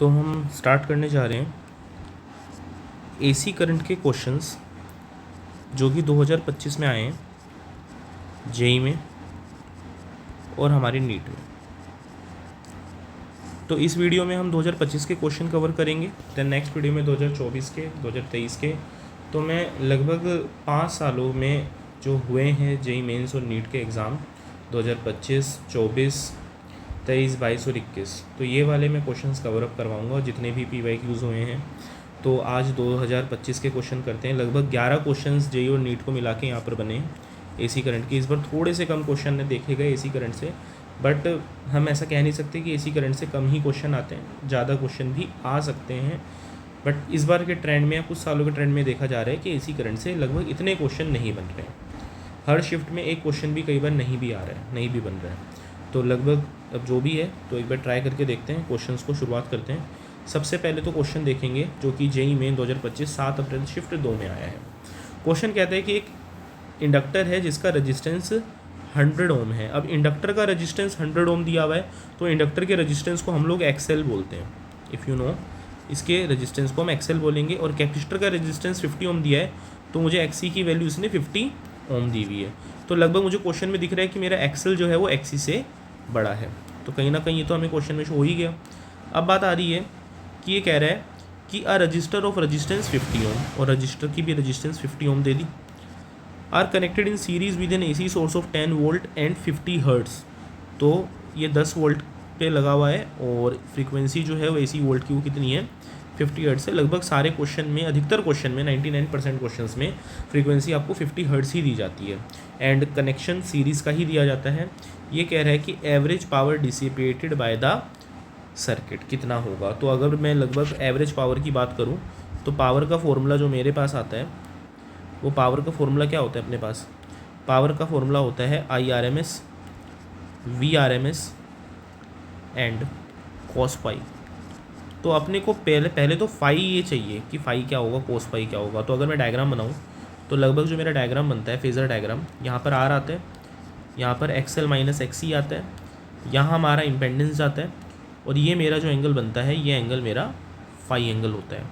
तो हम स्टार्ट करने जा रहे हैं एसी करंट के क्वेश्चंस जो कि 2025 में आए हैं जेई में और हमारे नीट में। तो इस वीडियो में हम 2025 के क्वेश्चन कवर करेंगे, देन नेक्स्ट वीडियो में 2024 के, 2023 के। तो मैं लगभग 5 सालों में जो हुए हैं जेई मेंस और नीट के एग्ज़ाम 2025, 24, 23, 22 और 21, तो ये वाले मैं क्वेश्चंस कवर अप करवाऊँगा। और जितने भी PYQs हुए हैं तो आज 2025 के क्वेश्चन करते हैं। लगभग 11 क्वेश्चंस जेई और नीट को मिला के यहाँ पर बने एसी करंट की। इस बार थोड़े से कम क्वेश्चन ने देखे गए एसी करंट से, बट हम ऐसा कह नहीं सकते कि एसी करंट से कम ही क्वेश्चन आते हैं, ज़्यादा क्वेश्चन भी आ सकते हैं। बट इस बार के ट्रेंड में या कुछ सालों के ट्रेंड में देखा जा रहा है कि एसी करंट से लगभग इतने क्वेश्चन नहीं बन रहे हैं। हर शिफ्ट में एक क्वेश्चन भी कई बार नहीं भी आ रहा है, नहीं भी बन रहा है। तो लगभग अब जो भी है तो एक बार ट्राई करके देखते हैं। क्वेश्चंस को शुरुआत करते हैं। सबसे पहले तो क्वेश्चन देखेंगे जो कि जेई मेन 2025 7 अप्रैल शिफ्ट 2 में आया है। क्वेश्चन कहता है कि एक इंडक्टर है जिसका रेजिस्टेंस 100 ओम है। अब इंडक्टर का रेजिस्टेंस 100 ओम दिया हुआ है तो इंडक्टर के रेजिस्टेंस को हम लोग एक्सएल बोलते हैं। इफ़ यू नो, इसके रेजिस्टेंस को हम एक्सएल बोलेंगे। और कैपेसिटर का रेजिस्टेंस 50 ओम दिया है तो मुझे एक्सी की वैल्यू इसने 50 ओम दी हुई है। तो लगभग मुझे क्वेश्चन में दिख रहा है कि मेरा एक्सएल जो है वो एक्सी से बड़ा है। तो कहीं ना कहीं ये तो हमें क्वेश्चन में शो हो ही गया। अब बात आ रही है कि ये कह रहा है कि a register of resistance 50 ohm, और रजिस्टर की भी रेजिस्टेंस 50 ओम दे दी, are connected in series with an AC source of 10 volt and 50 hertz. तो ये 10 वोल्ट पे लगा हुआ है और फ्रीक्वेंसी जो है वो एसी वोल्ट की वो कितनी है, 50 हर्ट्स है। लगभग सारे क्वेश्चन में, अधिकतर क्वेश्चन में 99% क्वेश्चंस में फ्रीक्वेंसी आपको 50 हर्ट्स ही दी जाती है एंड कनेक्शन सीरीज़ का ही दिया जाता है। ये कह रहा है कि average power dissipated by the circuit कितना होगा। तो अगर मैं लगभग एवरेज पावर की बात करूं तो पावर का फॉर्मूला जो मेरे पास आता है वो पावर का फॉर्मूला क्या होता है अपने पास, पावर का फॉर्मूला होता है IRMS, VRMS and cos phi. तो अपने को पहले तो फाई ये चाहिए कि फाई क्या होगा, कोस फाई क्या होगा। तो अगर मैं डायग्राम बनाऊँ तो लगभग जो मेरा डायग्राम बनता है, फेज़र डायग्राम, यहाँ पर आर आता है, यहाँ पर XL माइनस XC आता है, यहाँ हमारा इम्पेंडेंस जाता है, और ये मेरा जो एंगल बनता है ये एंगल मेरा फाई एंगल होता है।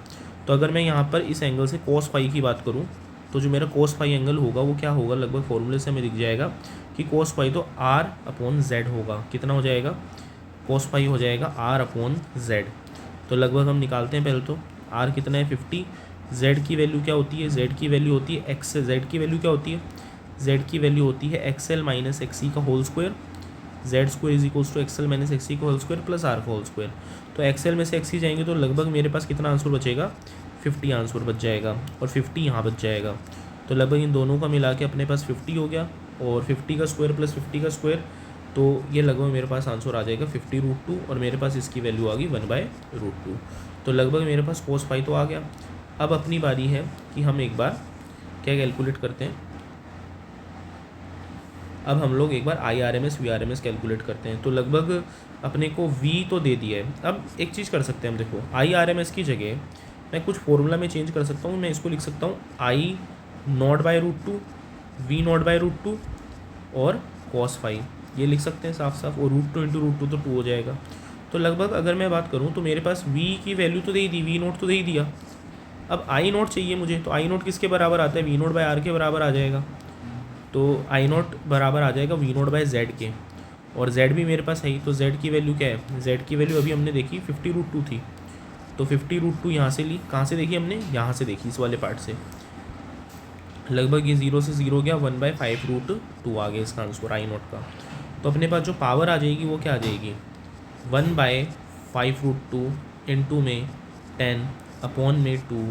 तो अगर मैं यहाँ पर इस एंगल से कोस फाई की बात करूँ तो जो मेरा कोस फाई एंगल होगा वो क्या होगा, लगभग फॉर्मूले से हमें दिख जाएगा कि कोस फाई तो R/Z होगा। कितना हो जाएगा, कोस फाई हो जाएगा R/Z। तो लगभग हम निकालते हैं। पहले तो R कितना है 50, Z की वैल्यू क्या होती है, Z की वैल्यू होती है X, Z की वैल्यू क्या होती है, Z की वैल्यू होती है XL माइनस XC का whole square, Z square is equals to XL minus XC का होल स्क्वायर प्लस R का होल स्क्वायर। तो XL में से XC जाएंगे तो लगभग मेरे पास कितना आंसर बचेगा, 50 आंसर बच जाएगा और 50 यहाँ बच जाएगा। तो लगभग इन दोनों का मिला के अपने पास 50 हो गया और 50 का स्क्वायर प्लस 50 का स्क्वायर, तो ये लगभग मेरे पास आंसर आ जाएगा 50√2 और मेरे पास इसकी वैल्यू आ गई 1/√2। तो लगभग मेरे पास कोस फाई तो आ गया। अब अपनी बारी है कि हम एक बार क्या कैलकुलेट करते हैं। अब हम लोग एक बार IRMS VRMS कैलकुलेट करते हैं। तो लगभग अपने को V तो दे दिया है। अब एक चीज़ कर सकते हैं हम, देखो IRMS की जगह मैं कुछ फॉर्मूला में चेंज कर सकता हूँ। मैं इसको लिख सकता हूँ I0/√2, V0/√2 और cos फाई, ये लिख सकते हैं साफ साफ। और √2 × √2 तो 2 हो जाएगा। तो लगभग अगर मैं बात करूँ तो मेरे पास V की वैल्यू तो दे ही दी, V0 तो दे ही दिया। अब I0 चाहिए मुझे, तो I0 किसके बराबर आता है, V0/R के बराबर आ जाएगा। तो I0 बराबर आ जाएगा V0/Z के, और Z भी मेरे पास है ही। तो Z की वैल्यू क्या है, Z की वैल्यू अभी हमने देखी 50√2 थी। तो 50√2 यहाँ से ली, कहाँ से देखी हमने, यहाँ से देखी, इस वाले पार्ट से। लगभग ये 0 से 0 गया, 1/5√2 आ गया इसका आंसर I0 का। तो अपने पास जो पावर आ जाएगी वो क्या आ जाएगी, 1/5√2 इंटू में 10 अपॉन में 2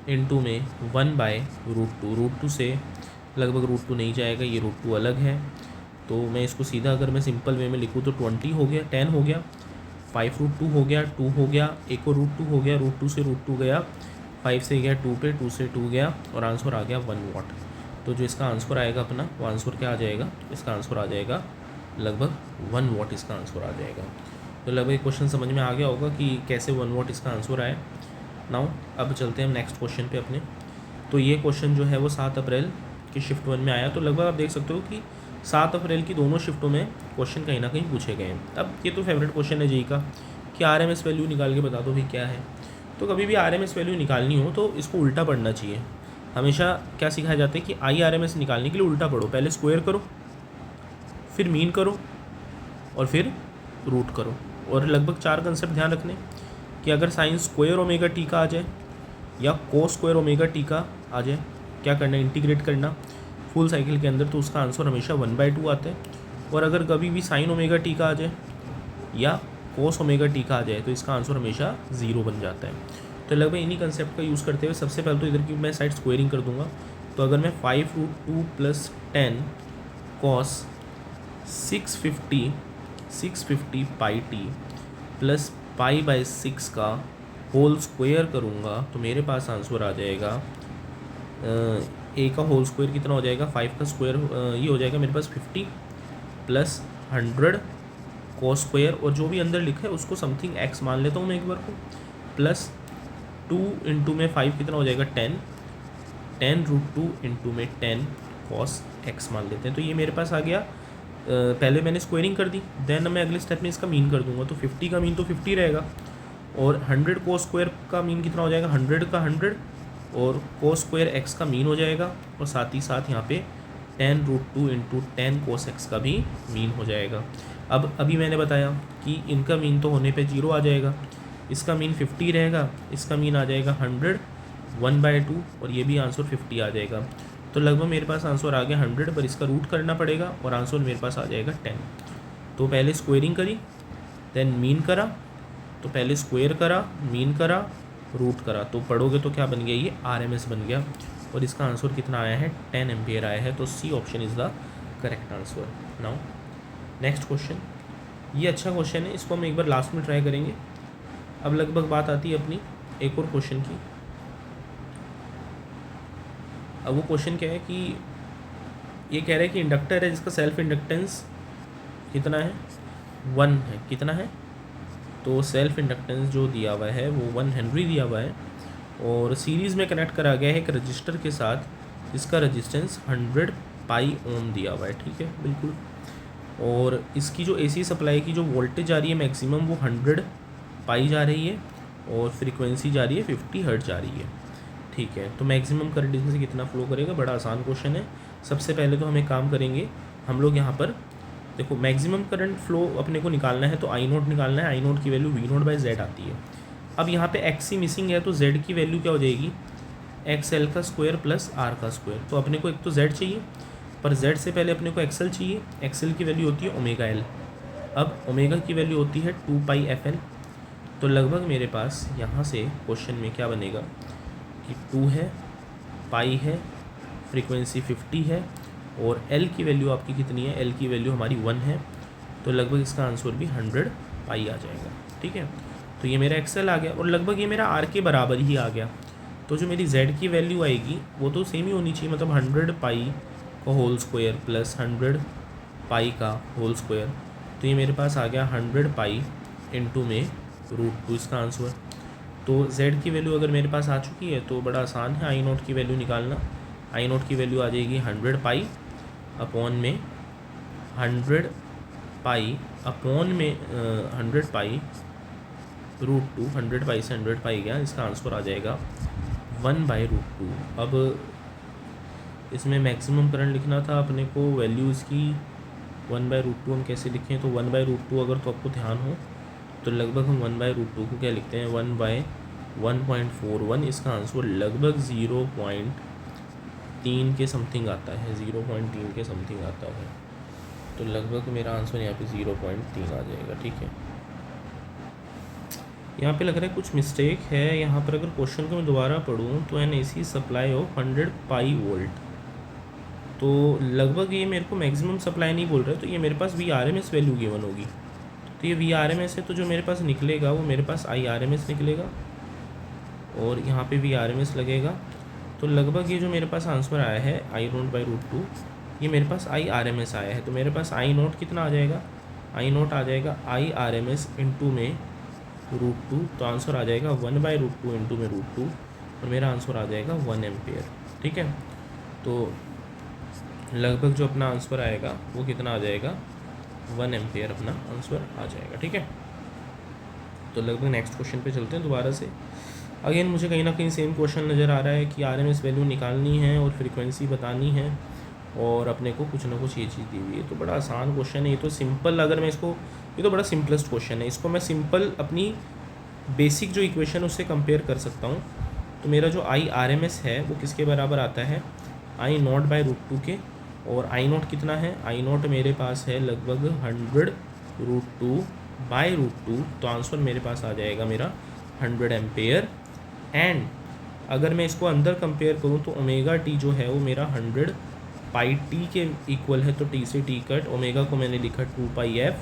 इंटू में 1/√2। √2 से लगभग √2 नहीं जाएगा, ये √2 अलग है। तो मैं इसको सीधा अगर मैं सिंपल वे में लिखूँ तो 20 हो गया, 10 हो गया, 5√2 हो गया, 2 हो गया, एक और √2 हो गया, √2 से √2 गया, 5 से गया 2 पे, 2 से 2 गया और आंसर आ गया 1 वाट। तो जो इसका आंसर आएगा अपना, वो आंसर क्या आ जाएगा, इसका आंसर आ जाएगा लगभग 1 वाट इसका आंसर आ जाएगा। तो लगभग क्वेश्चन समझ में आ गया होगा कि कैसे 1 वाट इसका आंसर आया। नाउ अब चलते हैं हम नेक्स्ट क्वेश्चन पे अपने। तो ये क्वेश्चन जो है वो 7 अप्रैल की शिफ्ट 1 में आया। तो लगभग आप देख सकते हो कि 7 अप्रैल की दोनों शिफ्टों में क्वेश्चन कहीं ना कहीं पूछे गए हैं। अब ये तो फेवरेट क्वेश्चन है जेई का कि RMS वैल्यू निकाल के बता दो भाई क्या है। तो कभी भी RMS वैल्यू निकालनी हो तो इसको उल्टा पढ़ना चाहिए। हमेशा क्या सिखाया जाता है कि IRMS निकालने के लिए उल्टा पढ़ो, पहले स्क्वायर करो, फिर मीन करो, और फिर रूट करो। और लगभग 4 कंसेप्ट ध्यान रखने कि अगर साइन स्क्वायर ओमेगा टी का आ जाए या कोस स्क्वायर ओमेगा टी का आ जाए, क्या करना है, इंटीग्रेट करना फुल साइकिल के अंदर, तो उसका आंसर हमेशा 1/2 आता है। और अगर कभी भी साइन ओमेगा टी का आ जाए या कोस ओमेगा टी का आ जाए तो इसका आंसर हमेशा 0 बन जाता है। तो लगभग इन्हीं कंसेप्ट का यूज़ करते हुए सबसे पहले तो इधर की मैं साइड स्क्वायरिंग कर दूंगा। तो अगर मैं 5√2 + 10 cos 650 पाई टी प्लस π/6 का होल स्क्वायर करूँगा तो मेरे पास आंसर आ जाएगा ए का होल स्क्वायर कितना हो जाएगा, 5 का स्क्वायर ये हो जाएगा मेरे पास 50 + 100 cos स्क्वायर, और जो भी अंदर लिखा है उसको समथिंग x मान लेता हूँ मैं एक बार को, प्लस 2 × में 5 कितना हो जाएगा 10√2 × में 10 cos x मान लेते हैं। तो ये मेरे पास आ गया। पहले मैंने स्क्वायरिंग कर दी, देन मैं अगले स्टेप में इसका मीन कर दूंगा। तो 50 का मीन तो 50 रहेगा, और 100 cos स्क्वायर का मीन कितना हो जाएगा, 100 का 100, और cos स्क्वायर x का मीन हो जाएगा, और साथ ही साथ यहाँ पे 10√2 × 10 cos x का भी मीन हो जाएगा। अब अभी मैंने बताया कि इनका मीन तो होने पे 0 आ जाएगा, इसका मीन 50 रहेगा, इसका मीन आ जाएगा 100, 1/2, और ये भी आंसर 50 आ जाएगा। तो लगभग मेरे पास आंसर आ गया 100, पर इसका रूट करना पड़ेगा और आंसर मेरे पास आ जाएगा 10। तो पहले स्क्वायरिंग करी, देन मीन करा, तो पहले स्क्वायर करा, मीन करा, रूट करा, तो पढ़ोगे तो क्या बन गया, ये RMS बन गया, और इसका आंसर कितना आया है, 10 एम्पियर आया है। तो C option is the correct answer. Now next question, ये अच्छा क्वेश्चन है, इसको हम एक बार लास्ट में ट्राई करेंगे। अब लगभग बात आती है अपनी एक और क्वेश्चन की। अब वो क्वेश्चन क्या है कि ये कह रहा है कि इंडक्टर है जिसका सेल्फ इंडक्टेंस कितना है, 1 है, कितना है, तो सेल्फ इंडक्टेंस जो दिया हुआ है वो 1 हेनरी दिया हुआ है, और सीरीज़ में कनेक्ट करा गया है एक रजिस्टर के साथ जिसका रजिस्टेंस 100 पाई ओम दिया हुआ है, ठीक है बिल्कुल। और इसकी जो AC सप्लाई की जो वोल्टेज आ रही है मैक्सिमम वो 100 पाई जा रही है, और फ्रीक्वेंसी जा रही है 50 हर्ट्ज जा रही है, ठीक है। तो मैक्सिमम करंट इसमें से कितना फ्लो करेगा, बड़ा आसान क्वेश्चन है। सबसे पहले तो हम एक काम करेंगे, हम लोग यहाँ पर देखो मैक्सिमम करंट फ्लो अपने को निकालना है, तो I0 निकालना है। I0 की वैल्यू V0/Z आती है। अब यहाँ पे XC मिसिंग है, तो Z की वैल्यू क्या हो जाएगी, XL का स्क्वायर प्लस R का स्क्वायर। तो अपने को एक तो Z चाहिए, पर Z से पहले अपने को XL चाहिए। XL की वैल्यू होती है ω/L। अब ओमेगा की वैल्यू होती है 2πfL। तो लगभग मेरे पास यहाँ से क्वेश्चन में क्या बनेगा कि 2 है, पाई है, फ्रीक्वेंसी 50 है, और L की वैल्यू आपकी कितनी है, L की वैल्यू हमारी 1 है। तो लगभग इसका आंसर भी 100 पाई आ जाएगा, ठीक है। तो ये मेरा XL आ गया, और लगभग ये मेरा R के बराबर ही आ गया। तो जो मेरी Z की वैल्यू आएगी वो तो सेम ही होनी चाहिए, मतलब 100 पाई का होल स्क्वायर प्लस 100 पाई का होल स्क्वायर। तो ये मेरे पास आ गया 100 पाई इंटू में √2 इसका आंसर। तो Z की वैल्यू अगर मेरे पास आ चुकी है तो बड़ा आसान है I0 की वैल्यू निकालना। I0 की वैल्यू आ जाएगी 100 पाई अपॉन में 100 पाई अपॉन में 100 पाई √2। 100 पाई से 100 पाई गया, इसका आंसर आ जाएगा 1/√2। अब इसमें मैक्सिमम करंट लिखना था अपने को, वैल्यू इसकी 1/√2 हम कैसे लिखें, तो 1/√2 अगर तो आपको ध्यान हो तो लगभग हम 1/√2 को क्या लिखते हैं, 1/1.41। इसका आंसर लगभग 0.3 के समथिंग आता है, 0.3 के समथिंग आता है। तो लगभग मेरा आंसर यहाँ पे 0.3 आ जाएगा, ठीक है। यहाँ पे लग रहा है कुछ मिस्टेक है यहाँ पर। अगर क्वेश्चन को मैं दोबारा पढ़ूँ तो an AC supply of 100 pi volt, तो लगभग ये मेरे को मैक्सिमम सप्लाई नहीं बोल रहा है, तो ये मेरे पास VRMS वैल्यू गिवन होगी। तो ये VRMS है, तो जो मेरे पास निकलेगा वो मेरे पास IRMS निकलेगा, और यहाँ पे VRMS लगेगा। तो लगभग ये जो मेरे पास आंसर आया है I0/√2, ये मेरे पास IRMS आया है। तो मेरे पास I0 कितना आ जाएगा, I0 आ जाएगा IRMS इंटू में √2। तो आंसर आ जाएगा 1/√2 इंटू में √2, और मेरा आंसर आ जाएगा 1 एम्पियर, ठीक है। तो लगभग जो अपना आंसर आएगा वो कितना आ जाएगा, 1 एम्पियर अपना आंसर आ जाएगा, ठीक है। तो तो लगभग नेक्स्ट क्वेश्चन पे चलते हैं दोबारा से। अगेन मुझे कहीं ना कहीं सेम क्वेश्चन नज़र आ रहा है कि RMS वैल्यू निकालनी है और फ्रीक्वेंसी बतानी है और अपने को कुछ ना कुछ ये चीज़ दी हुई है। तो बड़ा आसान क्वेश्चन है ये, तो सिंपल अगर मैं इसको, ये तो बड़ा सिंपलेस्ट क्वेश्चन है, इसको मैं सिंपल अपनी बेसिक जो इक्वेशन उससे कंपेयर कर सकता हूँ। तो मेरा जो IRMS है वो किसके बराबर आता है, I0/√2 के, और I0 कितना है, I0 मेरे पास है लगभग 100√2/√2, तो आंसर मेरे पास आ जाएगा मेरा 100 एम्पेयर। एंड अगर मैं इसको अंदर कंपेयर करूँ तो ओमेगा टी जो है वो मेरा 100 पाई टी के इक्वल है, तो टी से टी कट, ओमेगा को मैंने लिखा 2πf,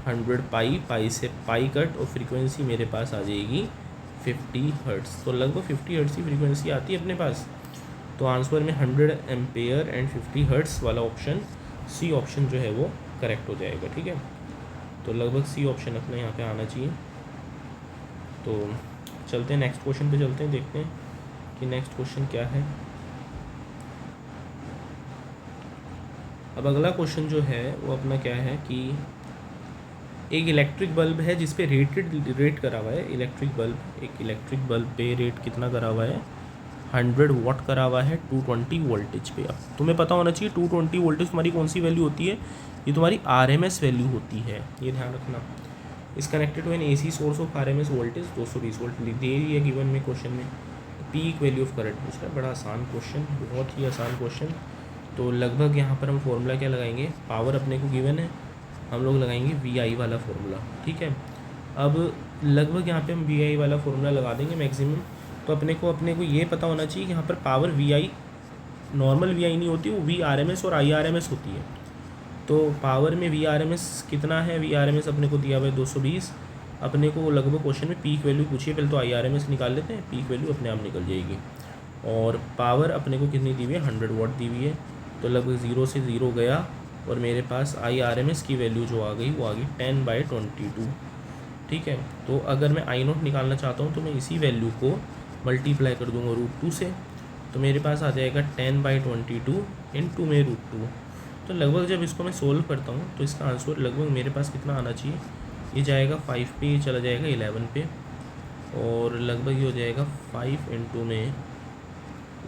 100 पाई से पाई कट, और फ्रीक्वेंसी मेरे पास आ जाएगी 50 हर्ट्ज़। तो लगभग 50 हर्ट्ज़ की फ्रीक्वेंसी आती है अपने पास। तो आंसर में 100 एम्पेयर एंड 50 हर्ट्ज़ वाला ऑप्शन, सी ऑप्शन जो है वो करेक्ट हो जाएगा। ठीक है, तो लगभग सी ऑप्शन अपने यहाँ पे आना चाहिए। तो चलते हैं नेक्स्ट क्वेश्चन पे, चलते हैं, देखते हैं कि नेक्स्ट क्वेश्चन क्या है। अब अगला क्वेश्चन जो है वो अपना क्या है कि एक इलेक्ट्रिक बल्ब है जिस पे रेट करा हुआ है, इलेक्ट्रिक बल्ब पे रेट कितना करा हुआ है, 100 वाट करा हुआ है 220 वोल्टेज पे। अब तुम्हें पता होना चाहिए 220 वोल्टेज तुम्हारी कौन सी वैल्यू होती है, ये तुम्हारी RMS वैल्यू होती है, ये ध्यान रखना। इस connected to an AC source of RMS voltage 220 volt दे रही है गिवन में क्वेश्चन में। पीक वैल्यू ऑफ करंट पूछ रहा है, बड़ा आसान क्वेश्चन, बहुत ही आसान क्वेश्चन। तो लगभग यहाँ पर हम फॉर्मूला क्या लगाएंगे, पावर अपने को गिवन है, हम लोग लगाएंगे VI वाला फॉर्मूला। ठीक है, अब लगभग यहाँ पे हम VI वाला फॉर्मूला लगा देंगे मैक्सिमम। तो अपने को ये पता होना चाहिए कि यहाँ पर पावर VI नॉर्मल VI नहीं होती, वो VRMS और IRMS होती है। तो पावर में VRMS कितना है, VRMS अपने को दिया हुआ है 220। अपने को लगभग क्वेश्चन में पीक वैल्यू पूछिए, पहले तो IRMS निकाल लेते हैं, पीक वैल्यू अपने आप निकल जाएगी। और पावर अपने को कितनी दी हुई है, 100 वाट दी हुई है। तो लगभग 0 से 0 गया और मेरे पास IRMS की वैल्यू जो आ गई वो आ गई 10/22। ठीक है, तो अगर मैं I0 निकालना चाहता हूँ तो मैं इसी वैल्यू को मल्टीप्लाई कर दूँगा √2 से, तो मेरे पास आ जाएगा 10/22 इंटू में √2। तो लगभग जब इसको मैं सोल्व करता हूँ तो इसका आंसर लगभग मेरे पास कितना आना चाहिए, ये जाएगा 5 पे, ये चला जाएगा 11 पे, और लगभग ये हो जाएगा 5 इंटू में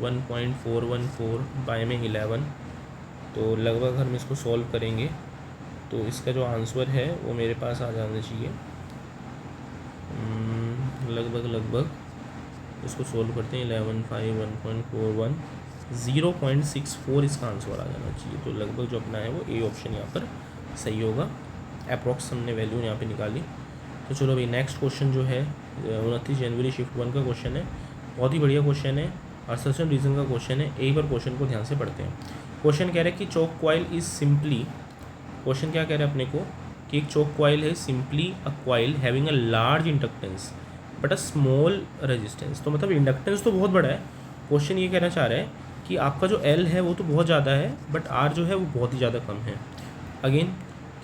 1.414 बाय में 11। तो लगभग हम इसको सॉल्व करेंगे तो इसका जो आंसर है वो मेरे पास आ जाना चाहिए, लगभग इसको सॉल्व करते हैं, 11 5 1.41 0.64 इसका आंसर आ जाना चाहिए। तो लगभग जो अपना है वो ए ऑप्शन यहाँ पर सही होगा। अप्रॉक्स हमने वैल्यू यहाँ पे निकाली। तो चलो भाई नेक्स्ट क्वेश्चन जो है 29 जनवरी शिफ्ट 1 का क्वेश्चन है, बहुत ही बढ़िया क्वेश्चन है, असर्शन रीजन का क्वेश्चन है। एक बार क्वेश्चन को ध्यान से पढ़ते हैं। क्वेश्चन कह रहा है कि choke coil is simply, question क्या कह रहा है अपने को कि एक चोक कॉइल है simply a coil having a large inductance but a small resistance. तो मतलब इंडक्टेंस तो बहुत बड़ा है, क्वेश्चन ये कहना चाह रहा है कि आपका जो L है वो तो बहुत ज़्यादा है बट R जो है वो बहुत ही ज़्यादा कम है। अगेन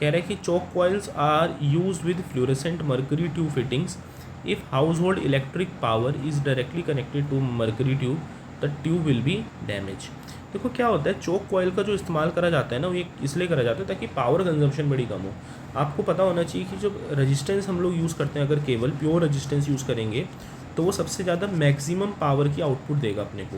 कह रहा है कि choke coils are used with fluorescent mercury tube fittings if household electric power is directly connected to mercury tube the tube will be damage. देखो क्या होता है, चोक कॉइल का जो इस्तेमाल करा जाता है ना वो ये इसलिए करा जाता है ताकि पावर कंजम्पशन बड़ी कम हो। आपको पता होना चाहिए कि जब रेजिस्टेंस हम लोग यूज़ करते हैं, अगर केवल प्योर रेजिस्टेंस यूज़ करेंगे तो वो सबसे ज़्यादा मैक्सिमम पावर की आउटपुट देगा अपने को,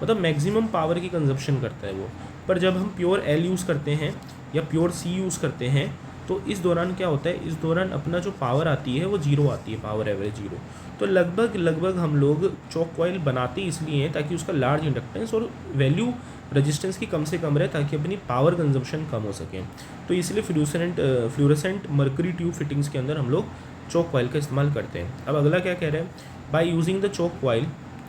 मतलब मैक्सिमम पावर की कंजप्शन करता है वो। पर जब हम प्योर L यूज़ करते हैं या प्योर C यूज़ करते हैं तो इस दौरान क्या होता है, इस दौरान अपना जो पावर आती है वो जीरो आती है, पावर एवरेज जीरो। तो लगभग हम लोग चोक कॉइल बनाते इसलिए हैं ताकि उसका लार्ज इंडक्टेंस और वैल्यू रेजिस्टेंस की कम से कम रहे ताकि अपनी पावर कंजप्शन कम हो सके। तो इसलिए फ्लोरेसेंट मर्करी ट्यूब फिटिंग्स के अंदर हम लोग चोक कॉइल का इस्तेमाल करते हैं। अब अगला क्या कह रहा है, by using the choke coil,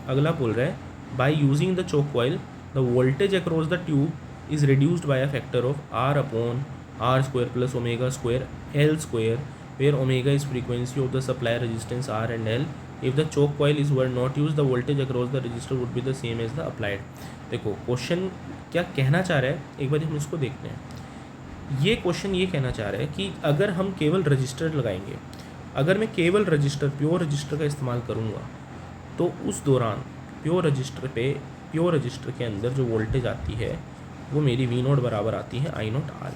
अगला बोल रहा है by using the choke coil the voltage across the tube is reduced by a factor of R upon R square plus omega square L square, where omega is frequency of the supply resistance R and L. If the choke coil were not used, the voltage across the resistor would be the same as the applied. देखो question क्या कहना चाह रहा है, एक बार हम इसको देखते हैं। ये क्वेश्चन ये कहना चाह रहा है कि अगर हम केवल रजिस्टर लगाएंगे, अगर मैं केवल रजिस्टर प्योर रजिस्टर का इस्तेमाल करूँगा तो उस दौरान प्योर रजिस्टर के अंदर जो वोल्टेज आती है वो मेरी V0 बराबर आती है I0R।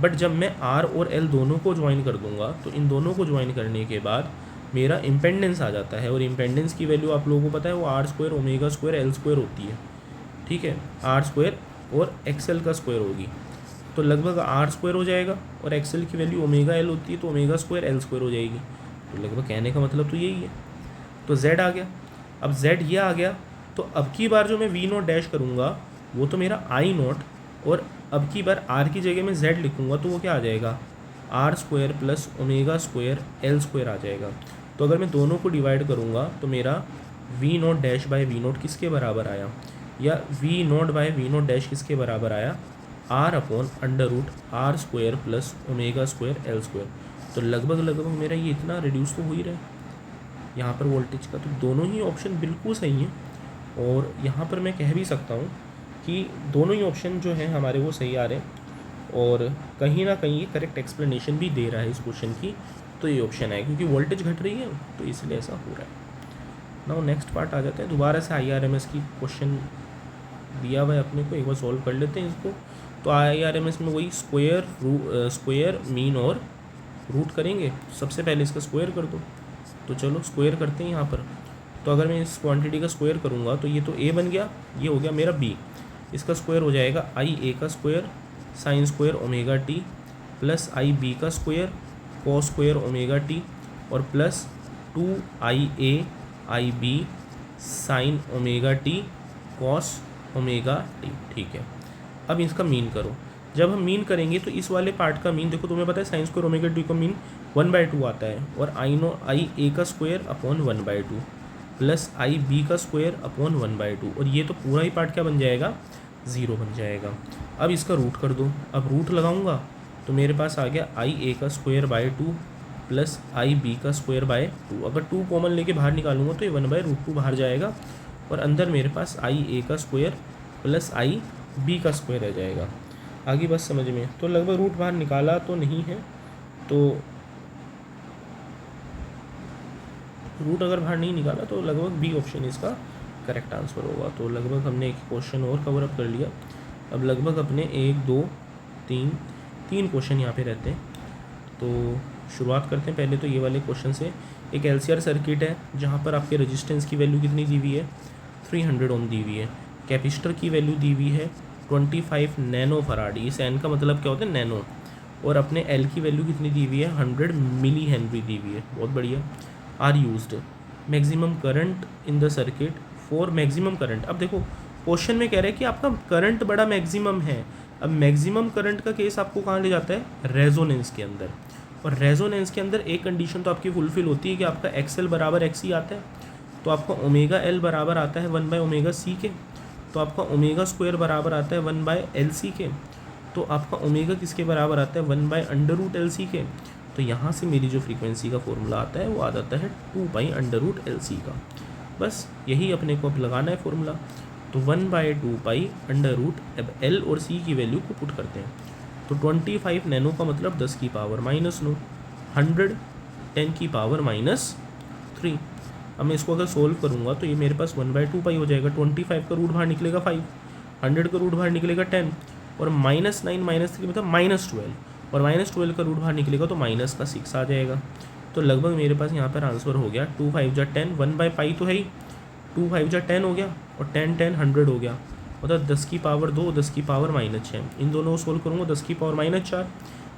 बट जब मैं R और L दोनों को ज्वाइन कर दूंगा तो इन दोनों को ज्वाइन करने के बाद मेरा इम्पेंडेंस आ जाता है, और इम्पेंडेंस की वैल्यू आप लोगों को पता है वो R square omega square L square होती है, ठीक है, आर स्क्वायर और एक्सएल का स्क्वायर होगी, तो लगभग आर स्क्वायर हो जाएगा, और एक्सएल की वैल्यू ओमेगा एल होती है तो ओमेगा स्क्वायर एल स्क्वायर हो जाएगी, तो लगभग कहने का मतलब तो यही है। तो z आ गया, अब z ये आ गया, तो अब की बार जो मैं वी नोट डैश करूँगा वो तो मेरा आई नोट, और अब की बार आर की जगह में z लिखूँगा तो वो क्या आ जाएगा, r square plus omega square L square आ जाएगा। तो अगर मैं दोनों को डिवाइड करूँगा तो मेरा V naught dash by V naught किसके बराबर आया, या V naught by V naught dash किसके बराबर आया, R upon under root R square plus omega square L square. तो लगभग मेरा ये इतना रिड्यूस तो हो ही रहा है यहाँ पर वोल्टेज का, तो दोनों ही ऑप्शन बिल्कुल सही हैं, और यहाँ पर मैं कह भी सकता हूँ कि दोनों ही ऑप्शन जो हैं हमारे वो सही आ रहे हैं, और कहीं ना कहीं ये करेक्ट एक्सप्लेनेशन भी दे रहा है इस क्वेश्चन की, तो ये ऑप्शन है क्योंकि वोल्टेज घट रही है तो इसलिए ऐसा हो रहा है। नाउ नेक्स्ट पार्ट आ जाता है, दोबारा से IRMS की क्वेश्चन दिया हुआ है अपने को, एक बार सॉल्व कर लेते हैं इसको। तो IRMS में वही स्क्वायर मीन और रूट करेंगे, सबसे पहले इसका स्क्वायर कर दो, तो चलो स्क्वायर करते हैं यहाँ पर। तो अगर मैं इस क्वांटिटी का स्क्वायर करूँगा तो ये तो a बन गया, ये हो गया मेरा b, इसका स्क्वायर हो जाएगा आई ए का square sine square omega t plus आई बी का square cos square omega t और plus 2IA i b sine omega t cos omega t, ठीक है। अब इसका मीन करो, जब हम मीन करेंगे तो इस वाले पार्ट का मीन देखो, तुम्हें पता है साइन स्क्वायर ओमेगा टी का मीन 1/2 आता है, और आई ए का स्क्वायर अपॉन 1/2 प्लस आई बी का स्क्वायर अपॉन 1/2, और ये तो पूरा ही पार्ट क्या बन जाएगा, 0 बन जाएगा। अब इसका रूट कर दो, अब रूट लगाऊंगा तो मेरे पास आ गया आई ए का square by 2 plus I B का स्क्वायर बाय 2, अगर 2 कॉमन लेके बाहर निकालूंगा तो ये 1/√2 बाहर जाएगा, और अंदर मेरे पास आई ए का स्क्वायर प्लस आई बी का स्क्वायर रह जाएगा। आगे बस समझ में, तो लगभग रूट बाहर निकाला तो नहीं है, तो रूट अगर बाहर नहीं निकाला तो लगभग बी ऑप्शन इसका करेक्ट आंसर होगा। तो लगभग हमने एक क्वेश्चन और कवर अप कर लिया, अब लगभग अपने 1 2 3 क्वेश्चन यहाँ पे रहते हैं। तो शुरुआत करते हैं पहले तो ये वाले क्वेश्चन से। एक LCR सर्किट है जहाँ पर आपके रेजिस्टेंस की वैल्यू कितनी दी हुई है, 300 ओम दी हुई है, कैपेसिटर की वैल्यू दी हुई है 25 नैनो फराड, इस एन का मतलब क्या होता है नैनो, और अपने एल की वैल्यू कितनी दी हुई है 100 मिली हेनरी दी हुई है, बहुत बढ़िया। R used maximum current in the circuit for maximum current. अब देखो क्वेश्चन में कह रहा है कि आपका करंट बड़ा मैक्सिमम है, अब मैक्सिमम करंट का केस आपको कहाँ ले जाता है, रेजोनेंस के अंदर, और रेजोनेंस के अंदर एक कंडीशन तो आपकी फुलफिल होती है कि आपका XL बराबर XC आता है, तो आपका ओमेगा L बराबर आता है 1/ωc के, तो आपका ओमेगा स्क्वायर बराबर आता है 1/LC के, तो आपका ओमेगा किसके बराबर आता है 1/√LC के। तो यहाँ से मेरी जो फ्रीक्वेंसी का फॉर्मूला आता है वो आ जाता है 2π√LC का, बस यही अपने को अब लगाना है फॉर्मूला। तो 1/2π√, अब L और C की वैल्यू को पुट करते हैं, तो 25 नैनो का मतलब 10 की पावर -9, 100 10 की पावर -3। अब मैं इसको अगर सोल्व करूँगा तो ये मेरे पास 1/2π हो जाएगा, 25 का रूट बाहर निकलेगा 5, 100 का रूट बाहर निकलेगा 10, और -9 -3 मतलब -12, और -12 का रूट बाहर निकलेगा तो -6 आ जाएगा। तो लगभग मेरे पास यहाँ पर आंसर हो गया 2 5 जा 10, 1/π तो है ही, 2 5 जा 10 हो गया, और 10 10 100 हो गया, मतलब 10 की पावर 2 10 की पावर -6, इन दोनों को सोल्व करूँगा 10 की पावर -4,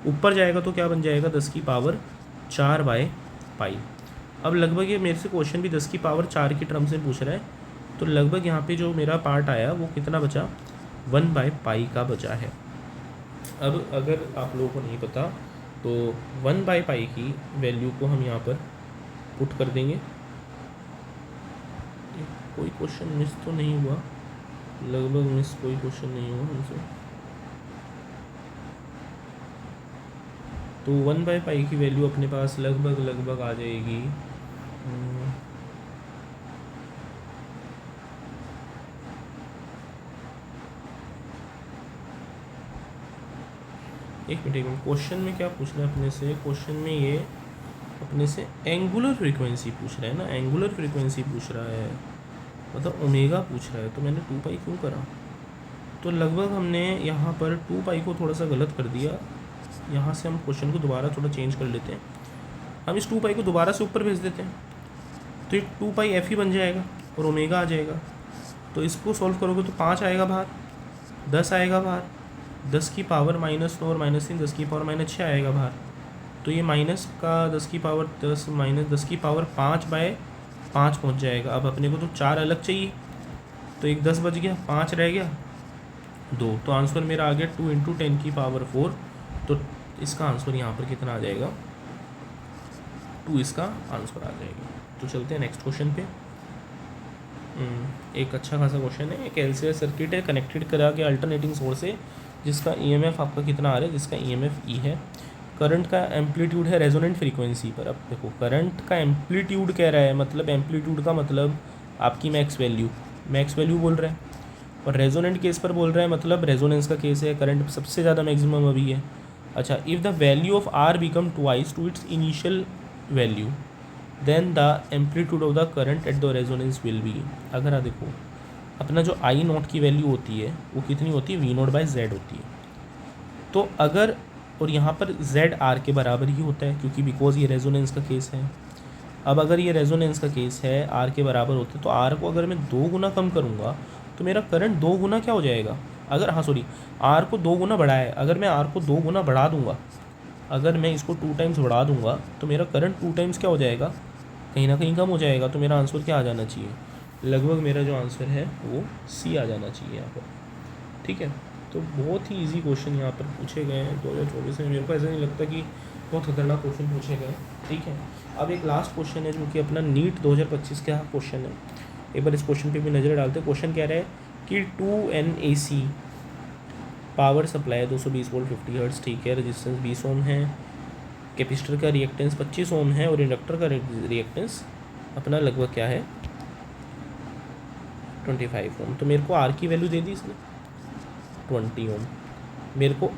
ऊपर जाएगा तो क्या बन जाएगा 10 की पावर 4/π। अब लगभग ये मेरे से क्वेश्चन भी 10 की पावर 4 की टर्म्स में पूछ रहा है, तो लगभग यहाँ पे जो मेरा पार्ट आया वो कितना बचा, 1/π का बचा है। अब अगर आप लोगों को नहीं पता तो 1/π की वैल्यू को हम यहाँ पर पुट कर देंगे। कोई क्वेश्चन मिस तो नहीं हुआ, लगभग मिस कोई क्वेश्चन नहीं हुआ हमसे। तो 1/π की वैल्यू अपने पास लगभग आ जाएगी एक मिनट क्वेश्चन में क्या पूछ रहा है अपने से, क्वेश्चन में ये अपने से एंगुलर फ्रीक्वेंसी पूछ रहा है ना, एंगुलर फ्रीक्वेंसी पूछ रहा है, मतलब ओमेगा पूछ रहा है, तो मैंने 2π क्यों करा, तो लगभग हमने यहाँ पर 2π को थोड़ा सा गलत कर दिया। यहाँ से हम क्वेश्चन को दोबारा थोड़ा चेंज कर लेते हैं, हम इस 2 पाई को दोबारा से ऊपर भेज देते हैं, तो ये 2 पाई एफ ही बन जाएगा और ओमेगा आ जाएगा। तो इसको सॉल्व करोगे तो 5 आएगा बाहर, 10 आएगा बाहर, 10 की पावर -9 और -3 10 की पावर -6 आएगा बाहर। तो ये माइनस का 10 की पावर 10 माइनस 10 की पावर 5/5 पहुंच जाएगा। अब अपने को तो 4 अलग चाहिए, तो एक 10 बच गया, 5 रह गया 2, तो आंसर मेरा आ गया 2 × 10 की पावर 4। तो इसका आंसर यहाँ पर कितना आ जाएगा, 2 इसका आंसर आ जाएगा। तो चलते हैं नेक्स्ट क्वेश्चन पे। एक अच्छा खासा क्वेश्चन है। एक एलसीआर सर्किट है कनेक्टेड करा के अल्टरनेटिंग सोर्स है, जिसका ईएमएफ आपका कितना आ रहा है, जिसका ईएमएफ ई है। करंट का एम्पलीट्यूड है रेजोनेंट फ्रीक्वेंसी पर। अब देखो करंट का एम्पलीट्यूड कह रहा है, मतलब एम्पलीट्यूड का मतलब आपकी मैक्स वैल्यू बोल रहा है, और रेजोनेंट केस पर बोल रहा है, मतलब रेजोनेंस का केस है, करंट सबसे ज़्यादा मैक्सिमम अभी है। अच्छा, if the value of R become twice to its initial value then the amplitude of the current at the resonance will be. अगर देखो अपना जो आई नॉट की वैल्यू होती है वो कितनी होती है, V0/Z होती है। तो अगर, और यहाँ पर Z R के बराबर ही होता है, क्योंकि बिकॉज ये रेजोनेंस का केस है। अब अगर ये रेजोनेंस का केस है, R के बराबर होते, तो R को अगर मैं 2 गुना कम करूँगा तो मेरा करंट 2 गुना क्या हो जाएगा, अगर R को 2 गुना बढ़ाए, अगर मैं R को 2 गुना बढ़ा दूँगा, अगर मैं इसको 2 टाइम्स बढ़ा दूंगा तो मेरा करंट 2 टाइम्स क्या हो जाएगा, कहीं ना कहीं कम हो जाएगा। तो मेरा आंसर क्या आ जाना चाहिए, लगभग मेरा जो आंसर है वो सी आ जाना चाहिए यहाँ पर। ठीक है, तो बहुत ही इजी क्वेश्चन यहाँ पर पूछे गए हैं 2024 में। मेरे को ऐसा नहीं लगता कि बहुत खतरनाक क्वेश्चन पूछे गए। ठीक है, अब एक लास्ट क्वेश्चन है जो कि अपना नीट 2025 का क्वेश्चन है। एक बार इस क्वेश्चन पे भी नज़र डालते हैं। क्वेश्चन कह रहा है कि 2N AC power supply 220 volt 50 hertz, ठीक है, रेजिस्टेंस 20 ओम है, कैपेसिटर का रिएक्टेंस 25 ओम है, और इंडक्टर का रिएक्टेंस अपना लगभग क्या है 25 ओम। तो मेरे को आर की वैल्यू दे दी इसने 20 ओम, मेरे को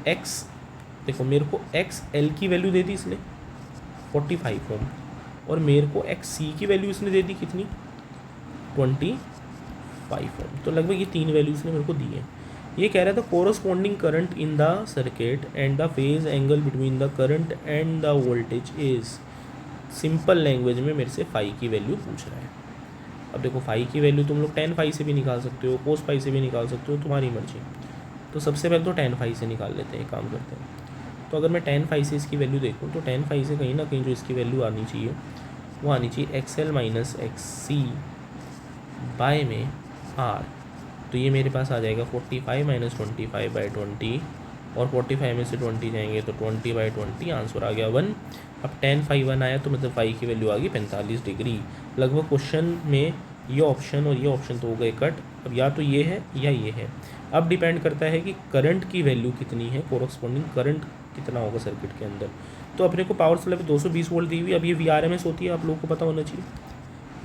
एक्स एल की वैल्यू दे दी इसने 45 ओम, और मेरे को एक्स सी की वैल्यू इसने दे दी कितनी 25 ओम। तो लगभग ये 3 वैल्यू इसने मेरे को दी है। ये कह रहा था corresponding current in the circuit and the phase angle between the current and the voltage is. Simple language में मेरे से फाई की वैल्यू पूछ रहा है। अब देखो फाई की वैल्यू तुम लोग tan फाई से भी निकाल सकते हो, कोस फाई से भी निकाल सकते हो, तुम्हारी मर्जी। तो सबसे पहले तो tan फाई से निकाल लेते हैं, काम करते हैं। तो अगर मैं tan फाई से इसकी वैल्यू देखूँ तो tan फाई से कहीं ना कहीं जो इसकी वैल्यू आनी चाहिए वो आनी चाहिए XL - XC बाय में R। तो ये मेरे पास आ जाएगा 45 - 25/20, और 45 में से 20 जाएंगे तो 20/20, आंसर आ गया 1। अब tan फाई 1 आया तो मतलब फाई की वैल्यू आ गई 45 डिग्री। लगभग क्वेश्चन में ये ऑप्शन और ये ऑप्शन तो हो गए कट। अब या तो ये है या ये है। अब डिपेंड करता है कि करंट की वैल्यू कितनी है, कोरस्पॉन्डिंग करंट कितना होगा सर्किट के अंदर। तो अपने को पावर सप्लाई 220 वोल्ट दी हुई। अब ये VRMS होती है, आप लोगों को पता होना चाहिए।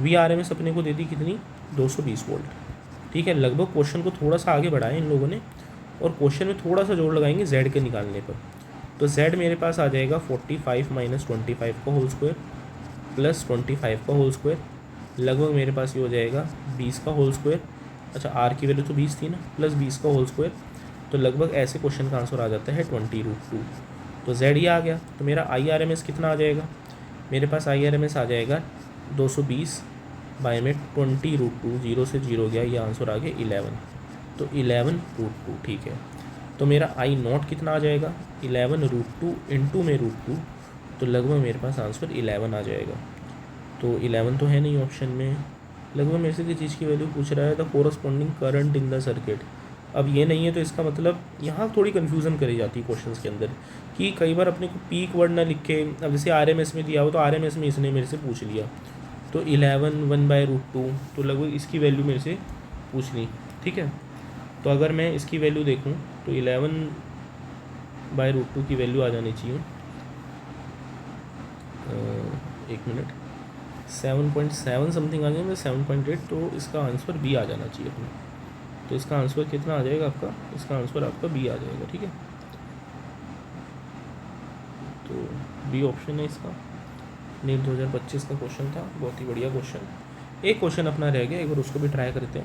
VRMS अपने को दे दी कितनी 220 वोल्ट। ठीक है, लगभग क्वेश्चन को थोड़ा सा आगे बढ़ाया इन लोगों ने, और क्वेश्चन में थोड़ा सा जोड़ लगाएंगे Z के निकालने पर। तो Z मेरे पास आ जाएगा 45 - 25 का होल स्क्वायर प्लस 25 का होल स्क्वायर, लगभग मेरे पास ये हो जाएगा 20 का होल स्क्वायर। अच्छा, R की वैल्यू तो 20 थी ना, प्लस 20 का होल स्क्वायर। तो लगभग ऐसे क्वेश्चन का आंसर आ जाता है 20√2। तो Z ये आ गया। तो मेरा IRMS कितना आ जाएगा, मेरे पास IRMS आ जाएगा 220 बाय में 20√2, 0 से 0 गया, ये आंसर आ गया 11। तो 11√2, ठीक है। तो मेरा आई नॉट कितना आ जाएगा 11√2 इंटू में √2, तो लगभग मेरे पास आंसर 11 आ जाएगा। तो 11 तो है नहीं ऑप्शन में। लगभग मेरे से किस चीज़ की वैल्यू पूछ रहा है, the corresponding current in the circuit. अब ये नहीं है तो इसका मतलब यहाँ थोड़ी कन्फ्यूज़न करी जाती है क्वेश्चंस के अंदर कि कई बार अपने को पीक वर्ड ना लिख के, अब जैसे RMS में दिया हो तो RMS में इसने मेरे से पूछ लिया, तो 11 1/√2, तो लगभग इसकी वैल्यू मेरे से पूछ ली। ठीक है, तो अगर मैं इसकी वैल्यू देखूं तो 11/√2 की वैल्यू आ जानी चाहिए 1 मिनट 7.7 समथिंग आ जाएगा, 7.8, तो इसका आंसर B आ जाना चाहिए अपना। तो इसका आंसर कितना आ जाएगा आपका, इसका आंसर आपका B आ जाएगा। ठीक है, तो B ऑप्शन है इसका। नीट 2025 का क्वेश्चन था, बहुत ही बढ़िया क्वेश्चन। एक क्वेश्चन अपना रह गया, एक बार उसको भी ट्राई करते हैं।